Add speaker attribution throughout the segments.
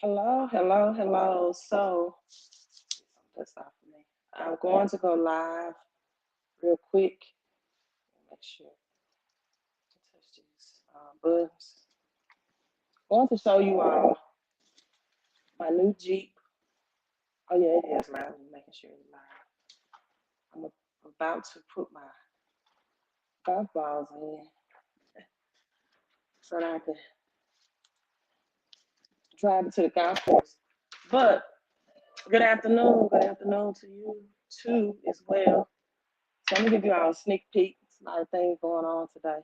Speaker 1: Hello, hello, hello. So, that's off of me. I'm going to go live real quick. Make sure I touch these buttons. I want to show you all my new Jeep. Oh, yeah, it is live. I'm making sure it's live. About to put my golf balls in so that I can drive it to the golf course. But good afternoon to you too as well. So I'm gonna give you all a sneak peek. There's a lot of things going on today.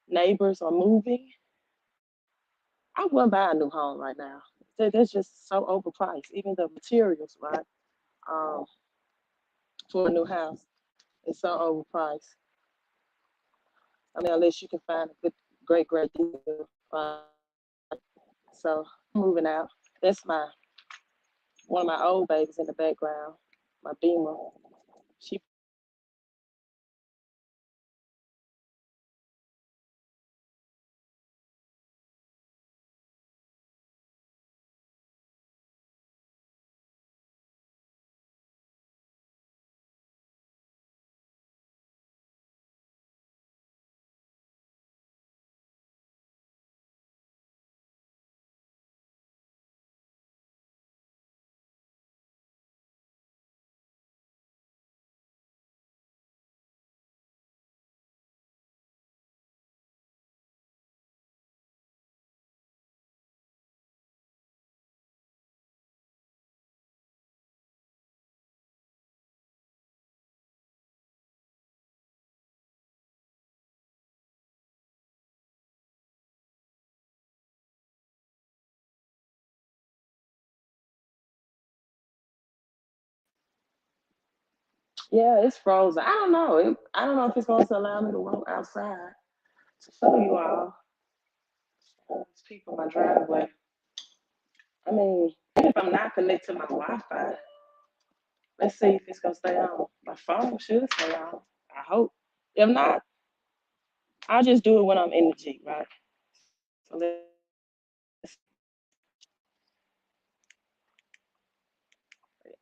Speaker 1: Neighbors are moving. I wouldn't buy a new home right now. They're just so overpriced. Even the materials, right? Um, for a new house is so overpriced. I mean, unless you can find a good, great deal, right? So I'm moving out. That's one of my old babies in the background, my Beamer. She passed away Yeah, it's frozen. I don't know. I don't know if it's going to allow me to walk outside to show you all. There's people in my driveway. I mean, even if I'm not connected to my Wi-Fi, let's see if it's gonna stay on. My phone should stay on. I hope. If not, I'll just do it when I'm in the Jeep, right? So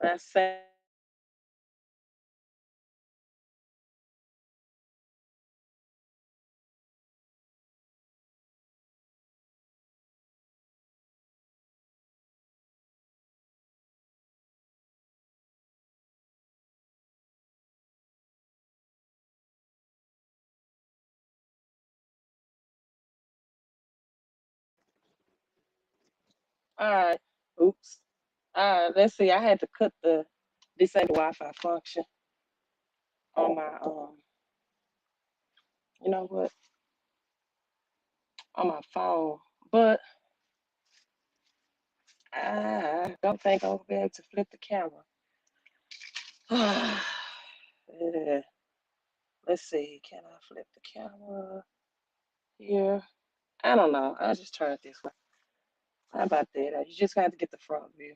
Speaker 1: let's say all right. Oops. All right, let's see. I had to cut the disable Wi-Fi function on my you know what, on my phone. But I don't think I'll be able to flip the camera. Yeah. Let's see. Can I flip the camera here? I don't know. I'll just turn it this way. How about that? You just have to get the front view,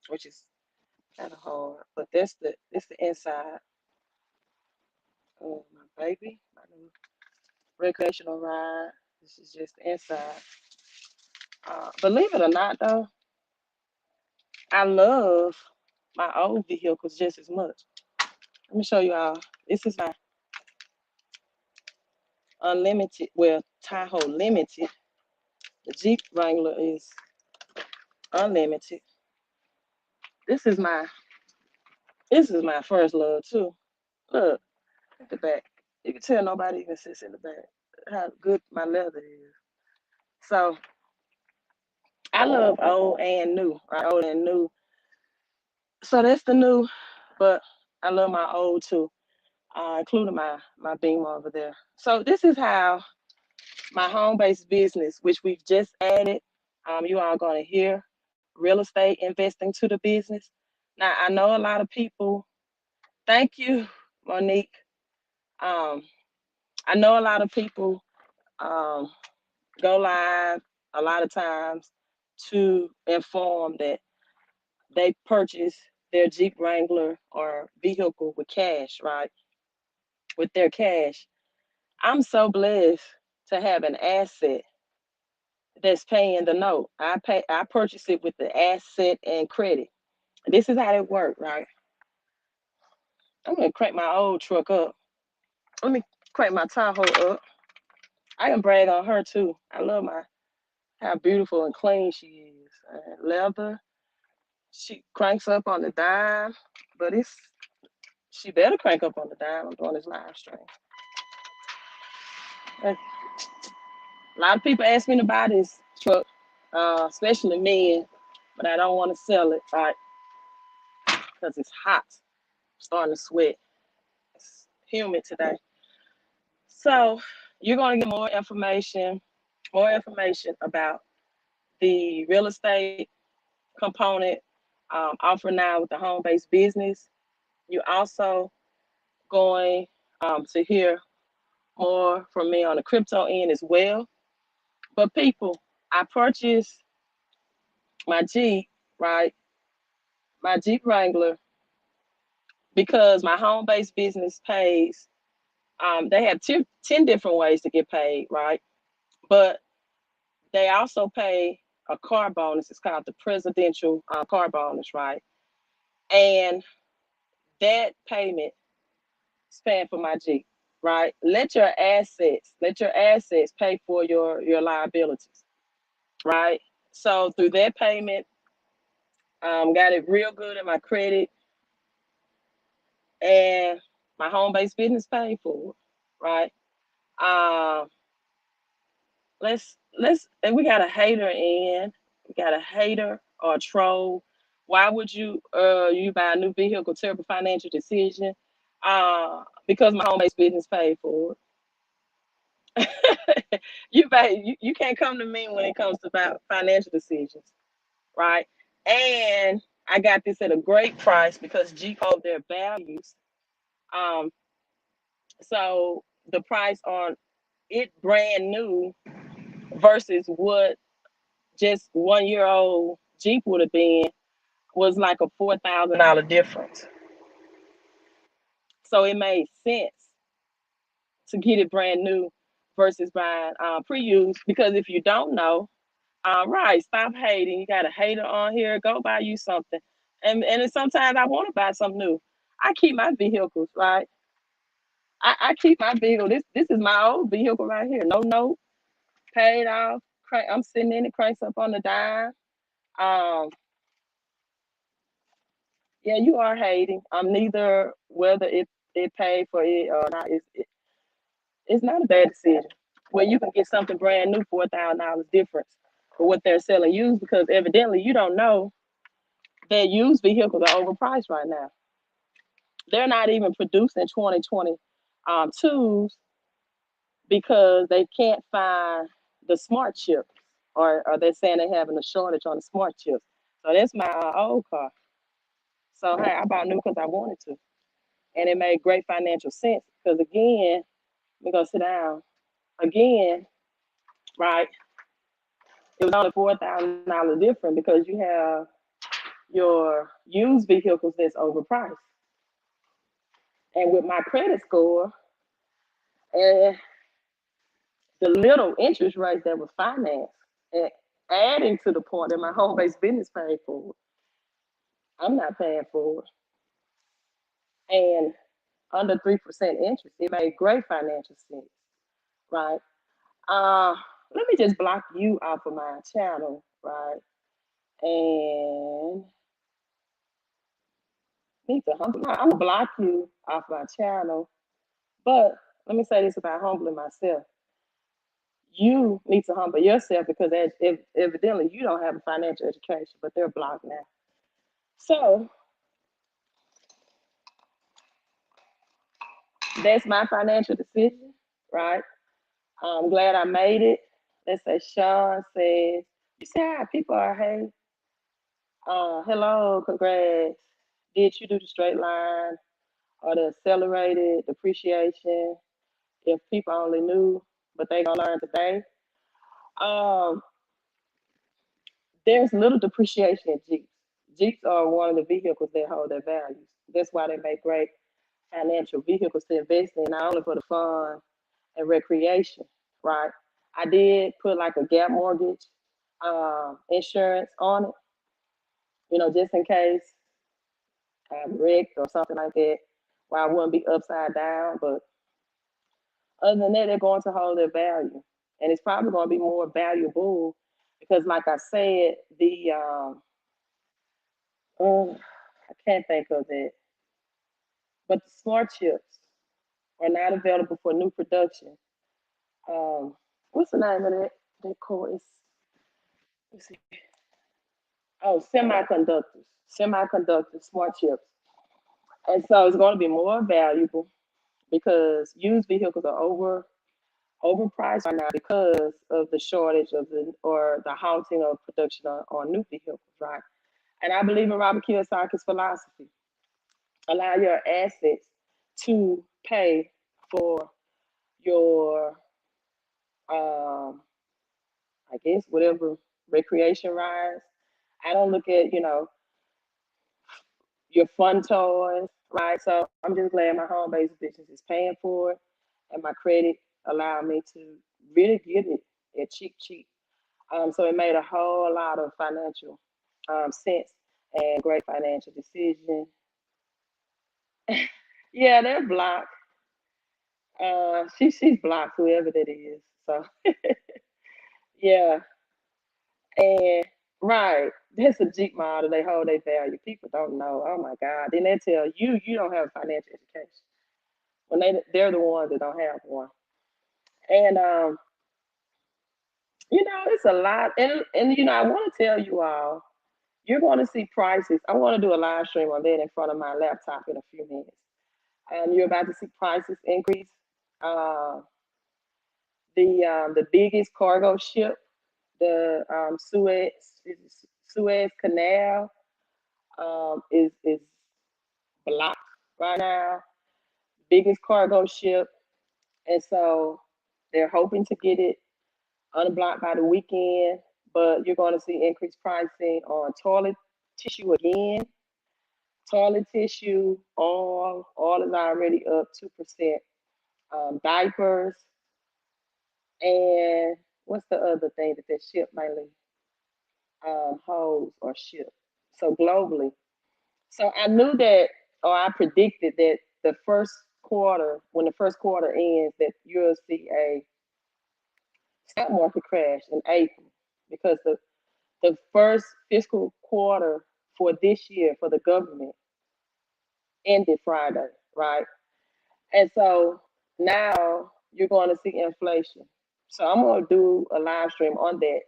Speaker 1: which is kind of hard. But that's the inside of my baby, my new recreational ride. This is just the inside. Believe it or not, though, I love my old vehicles just as much. Let me show you all. This is my unlimited, well, Tahoe limited. The Jeep Wrangler is unlimited. This is my this is my first love too. Look at the back. You can tell nobody even sits in the back. How good my leather is. So I love old and new, right? Old and new. So that's the new, but I love my old too, including my Beamer over there. So this is how my home-based business, which we've just added, you are going to hear real estate investing to the business. Now I know a lot of people. Thank you, Monique. Um, I know a lot of people um, go live a lot of times to inform that they purchase their Jeep Wrangler or vehicle with cash, right? With their cash. I'm so blessed to have an asset that's paying the note. I purchase it with the asset and credit. This is how it works, right? I'm gonna crank my old truck up. Let me crank my Tahoe up. I can brag on her too. I love my how beautiful and clean she is. Leather. She cranks up on the dime, but it's she better crank up on the dime. I'm doing this live stream. A lot of people ask me to buy this truck, especially men, but I don't want to sell it, right? Because it's hot. I'm starting to sweat. It's humid today. So you're going to get more information about the real estate component offered now with the home-based business. You're also going to hear more from me on the crypto end as well. But people, I purchased my Jeep, right? My Jeep Wrangler because my home-based business pays. They have 10 different ways to get paid, right? But they also pay a car bonus. It's called the presidential car bonus, right? And that payment is paying for my Jeep, right? Let your assets pay for your liabilities, right? So through that payment, got it real good in my credit, and my home-based business paid for it, right? Um, and we got a hater in. We got a hater or a troll. Why would you buy a new vehicle? Terrible financial decision. Because my home-based business paid for it. You can't come to me when it comes to about financial decisions, right? And I got this at a great price because Jeep hold their values. Um, so the price on it brand new versus what just 1 year old Jeep would have been was like a $4,000 difference. So it made sense to get it brand new versus buying pre-used. Because if you don't know, right, stop hating. You got a hater on here. Go buy you something. And sometimes I want to buy something new. I keep my vehicles right. I keep my vehicle. This is my old vehicle right here. No note, paid off. I'm sitting in it, cranks up on the dime. Um, yeah, you are hating. I'm neither whether it paid for it or not. It's not a bad decision. Where you can get something brand new, $4,000 difference for what they're selling used, because evidently you don't know that used vehicles are overpriced right now. They're not even producing 2020 twos because they can't find the smart chips, or they're saying they're having a shortage on the smart chips. So that's my old car. So hey, I bought new because I wanted to, and it made great financial sense. Because again, we're gonna sit down again, right? It was only $4,000 different because you have your used vehicles that's overpriced. And with my credit score and the little interest rate that was financed, and adding to the point that my home-based business paid for it, I'm not paying for it. And under 3% interest, it made great financial sense, right? Uh, Let me just block you off of my channel, right? And need to humble. I'm gonna block you off my channel, but let me say this about humbling myself. You need to humble yourself because evidently you don't have a financial education, but they're blocked now. So that's my financial decision, right? I'm glad I made it. Let's say Sean says, you see how people are, hey, hello, congrats. Did you do the straight line or the accelerated depreciation? If people only knew, but they gonna learn today. Um, there's little depreciation in Jeeps. Jeeps are one of the vehicles that hold their values. That's why they make great financial vehicles to invest in, not only for the fun and recreation, right? I did put like a gap mortgage insurance on it, just in case I'm wrecked or something like that, where I wouldn't be upside down. But other than that, they're going to hold their value, and it's probably going to be more valuable because, like I said, the I can't think of it, but the smart chips are not available for new production. Um, what's the name of that? That core is let's see. Oh, semiconductors, smart chips, and so it's going to be more valuable because used vehicles are overpriced right now because of the shortage of the or the halting of production on new vehicles, right? And I believe in Robert Kiyosaki's philosophy: allow your assets to pay for your, I guess, whatever recreation rides. I don't look at your fun toys, right? So I'm just glad my home based business is paying for it, and my credit allowed me to really get it at cheap, cheap. So it made a whole lot of financial sense and great financial decision. Yeah, they're blocked. She's blocked, whoever that is. So yeah, and right, that's a Jeep model. They hold their value. People don't know. Oh my God! Then they tell you you don't have financial education when they're the ones that don't have one. And it's a lot. And I want to tell you all, you're going to see prices. I want to do a live stream on that in front of my laptop in a few minutes. You're about to see prices increase. Uh, the biggest cargo ship, the Suez Canal, is blocked right now. Biggest cargo ship, and so they're hoping to get it unblocked by the weekend. But you're going to see increased pricing on toilet tissue again. Toilet tissue, all is already up 2%. Diapers, and what's the other thing that they ship mainly? Hose or ship. So globally. So I knew that, or I predicted that the first quarter, when the first quarter ends, that you'll see a stock market crash in April because the first fiscal quarter for this year for the government ended Friday, right? And so now you're going to see inflation. So I'm going to do a live stream on that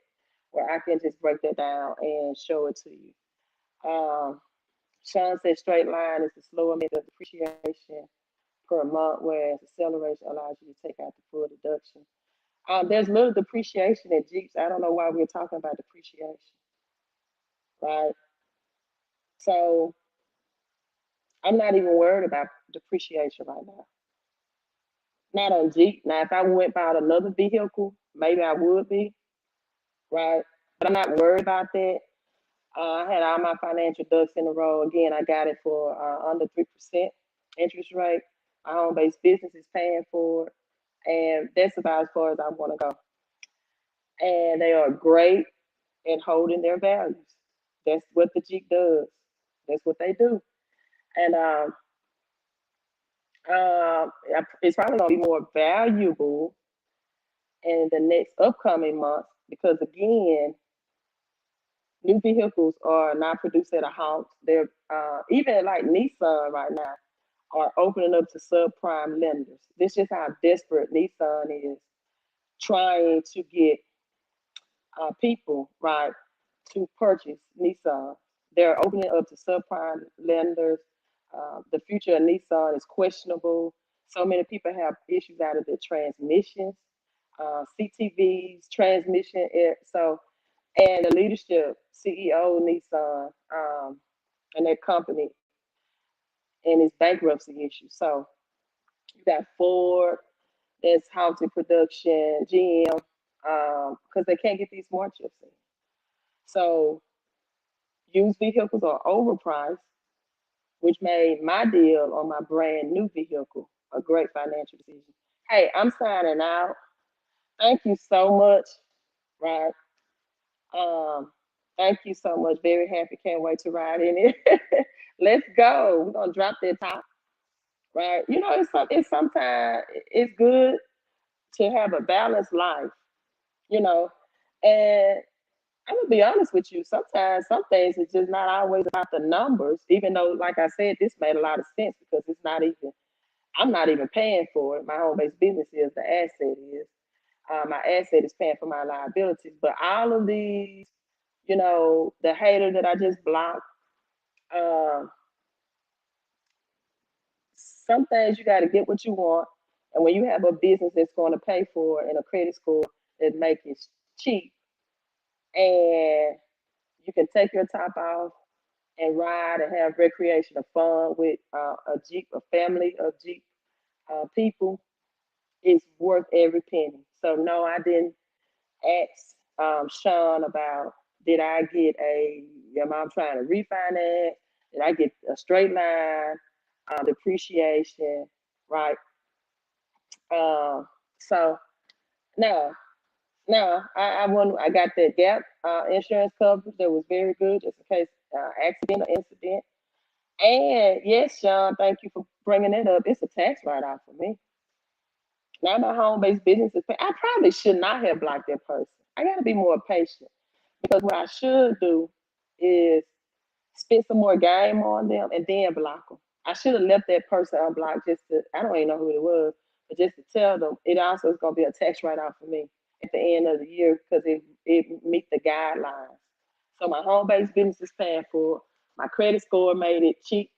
Speaker 1: where I can just break that down and show it to you. Um, Sean said straight line is the slower method of depreciation per month, whereas acceleration allows you to take out the full deduction. There's little depreciation in Jeeps. I don't know why we're talking about depreciation, right? So I'm not even worried about depreciation right now. Not on Jeep. Now, if I went bought another vehicle, maybe I would be, right? But I'm not worried about that. I had all my financial ducks in a row. Again, I got it for under 3% interest rate. My home based business is paying for it. And that's about as far as I want to go. And they are great at holding their values. That's what the Jeep does. That's what they do. And it's probably going to be more valuable in the next upcoming months because, again, new vehicles are not produced at a halt. They're even like Nissan right now are opening up to subprime lenders. This is how desperate Nissan is trying to get people right to purchase Nissan. They're opening up to subprime lenders. The future of Nissan is questionable. So many people have issues out of their transmissions, CTVs, transmission air. So, and the leadership, CEO Nissan, and their company, and its bankruptcy issue. So you got Ford that's halting production, GM, because they can't get these smart chips in. So used vehicles are overpriced, which made my deal on my brand new vehicle a great financial decision. Hey, I'm signing out. Thank you so much, right? Um, Thank you so much. Very happy. Can't wait to ride in it. Let's go. We're gonna drop that top, right? You know, it's sometimes it's good to have a balanced life, you know. And I'm gonna be honest with you. Sometimes some things is just not always about the numbers. Even though, like I said, this made a lot of sense because it's not even. I'm not even paying for it. My home-based business is the asset is. My asset is paying for my liabilities. But all of these, the hater that I just blocked. Um, some things you got to get what you want, and when you have a business that's going to pay for it and a credit score that make it cheap, and you can take your top off and ride and have recreational fun with a Jeep, a family of Jeep people, it's worth every penny. So no, I didn't ask Sean about did I get your mom trying to refinance? Did I get a straight line depreciation? Right. Uh, so no, no, I won. I got that gap insurance coverage that was very good, just in case accident or incident. And yes, Sean, thank you for bringing it up. It's a tax write-off for me. Now my home-based business is. I probably should not have blocked that person. I got to be more patient because what I should do is spend some more game on them and then block them. I should have left that person unblocked just to. I don't even know who it was, but just to tell them it also is going to be a tax write-off for me at the end of the year because it meet the guidelines. So my home-based business is paying for it. My credit score made it cheap,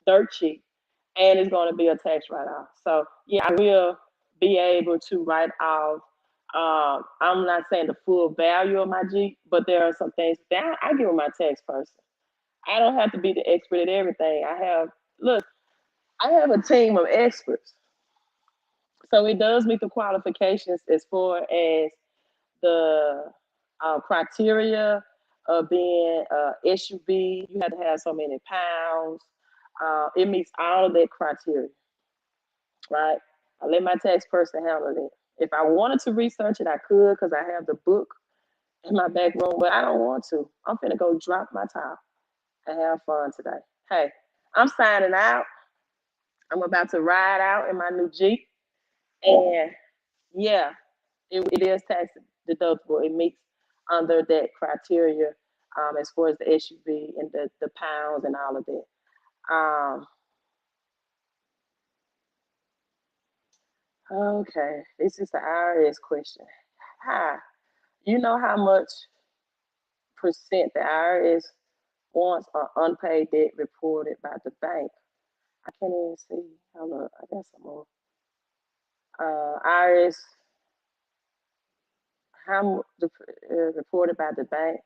Speaker 1: dirt cheap, and it's going to be a tax write-off. So yeah, I will be able to write off. I'm not saying the full value of my Jeep, but there are some things that I give my tax person. I don't have to be the expert at everything. Look, I have a team of experts, so it does meet the qualifications as far as the criteria of being a SUV. You have to have so many pounds. It meets all of that criteria, right? I let my tax person handle it. If I wanted to research it, I could because I have the book in my back room, but I don't want to. I'm finna go drop my top and have fun today. Hey, I'm signing out. I'm about to ride out in my new Jeep, and yeah, it is tax deductible. It meets under that criteria as far as the SUV and the pounds and all of that. Um, okay, this is the IRS question. Hi, you know how much percent the IRS wants on unpaid debt reported by the bank? I can't even see. Hold up, I got some more. IRS, reported by the bank?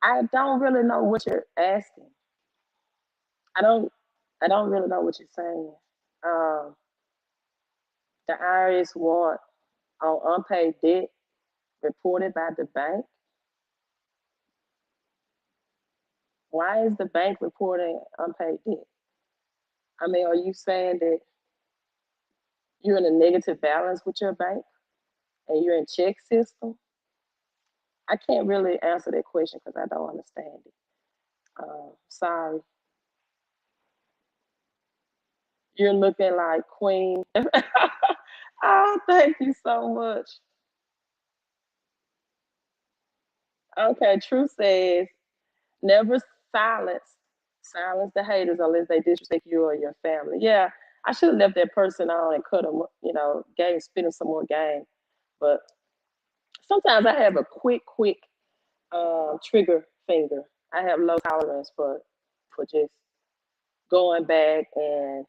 Speaker 1: I don't really know what you're asking. I don't. I don't really know what you're saying. Um, the IRS want on unpaid debt reported by the bank. Why is the bank reporting unpaid debt? I mean, are you saying that you're in a negative balance with your bank and you're in check system? I can't really answer that question because I don't understand it. Sorry. You're looking like Queen. Oh, thank you so much. Okay, Truth says never silence silence the haters unless they disrespect you or your family. Yeah, I should have left that person on and cut them, game, spit them some more game. But sometimes I have a quick trigger finger. I have low tolerance for just going back and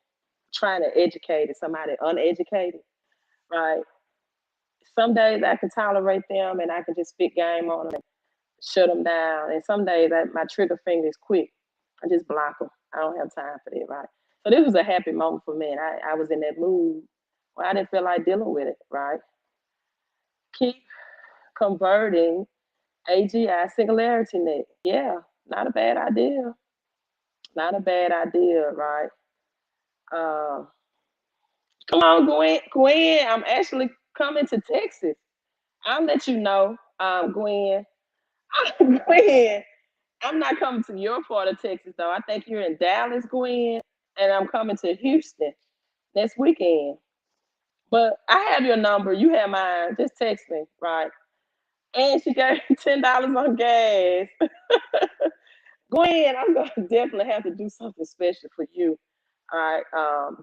Speaker 1: trying to educate somebody uneducated, right? Some days I can tolerate them and I can just spit game on them and shut them down. And some days my trigger finger is quick. I just block them. I don't have time for that, right? So this was a happy moment for me. And I was in that mood where I didn't feel like dealing with it, right? Keep converting AGI singularity net. Yeah, not a bad idea. Not a bad idea, right? Uh, Come on, Gwen. Gwen, I'm actually coming to Texas. I'll let you know. Gwen, Gwen, I'm not coming to your part of Texas though. I think you're in Dallas, Gwen, and I'm coming to Houston next weekend. But I have your number. You have mine. Just text me, right? And she gave me $10 on gas. Gwen, I'm gonna definitely have to do something special for you. All right,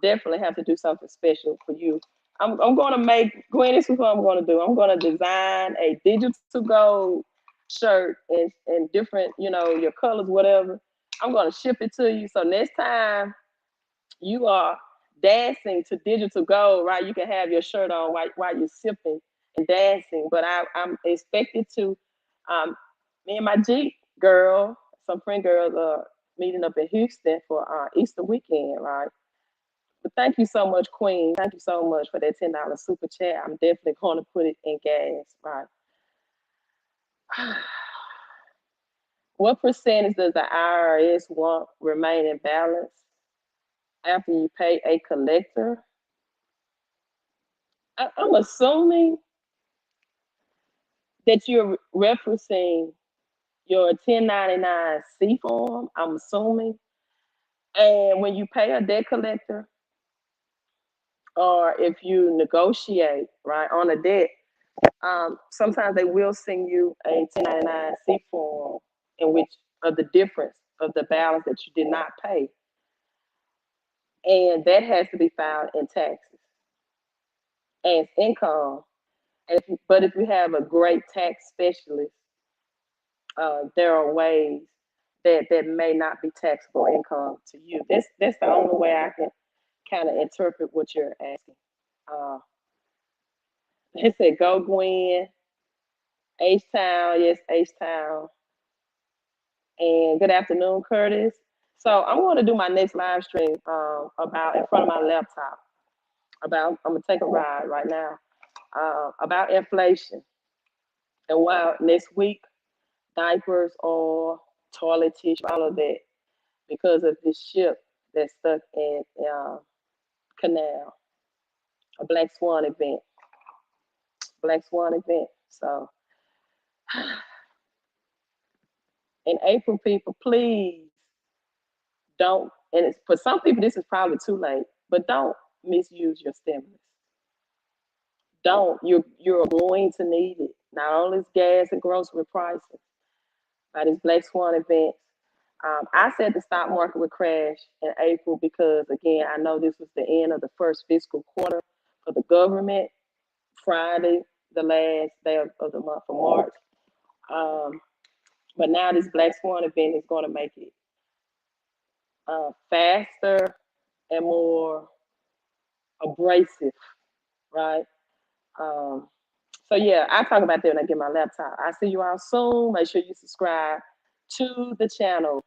Speaker 1: definitely have to do something special for you. I'm gonna make Gwen. This is what I'm gonna do. I'm gonna design a digital gold shirt and different, your colors, whatever. I'm gonna ship it to you. So next time you are dancing to digital gold, right? You can have your shirt on while you're sipping and dancing. But I'm expected to, um, me and my Jeep girl, some friend girls are meeting up in Houston for Easter weekend, right? But thank you so much, Queen. Thank you so much for that $10 super chat. I'm definitely going to put it in gas, right? What percentage does the IRS want remain in balance after you pay a collector? I'm assuming that you're referencing your 1099-C form, I'm assuming. And when you pay a debt collector, or if you negotiate, right, on a debt, sometimes they will send you a 1099-C form in which of the difference of the balance that you did not pay. And that has to be filed in taxes as income. But if you have a great tax specialist, there are ways that may not be taxable income to you. That's the only way I can kind of interpret what you're asking. Uh, it said, "Go Gwen, H Town, yes H Town, and good afternoon, Curtis." So I'm going to do my next live stream about in front of my laptop. I'm gonna take a ride right now about inflation and why next week diapers or toilet tissue, all of that, because of this ship that's stuck in canal, a black swan event, black swan event. So in April, people, please don't. And it's, for some people, this is probably too late, but don't misuse your stimulus. Don't. You're going to need it. Not only is gas and grocery prices, by these black swan events. I said the stock market would crash in April because, again, I know this was the end of the first fiscal quarter for the government. Friday, the last day of the month of March. Um, but now this black swan event is going to make it faster and more abrasive, right? Um, so yeah, I'll talk about that when I get my laptop. I'll see you all soon. Make sure you subscribe to the channel.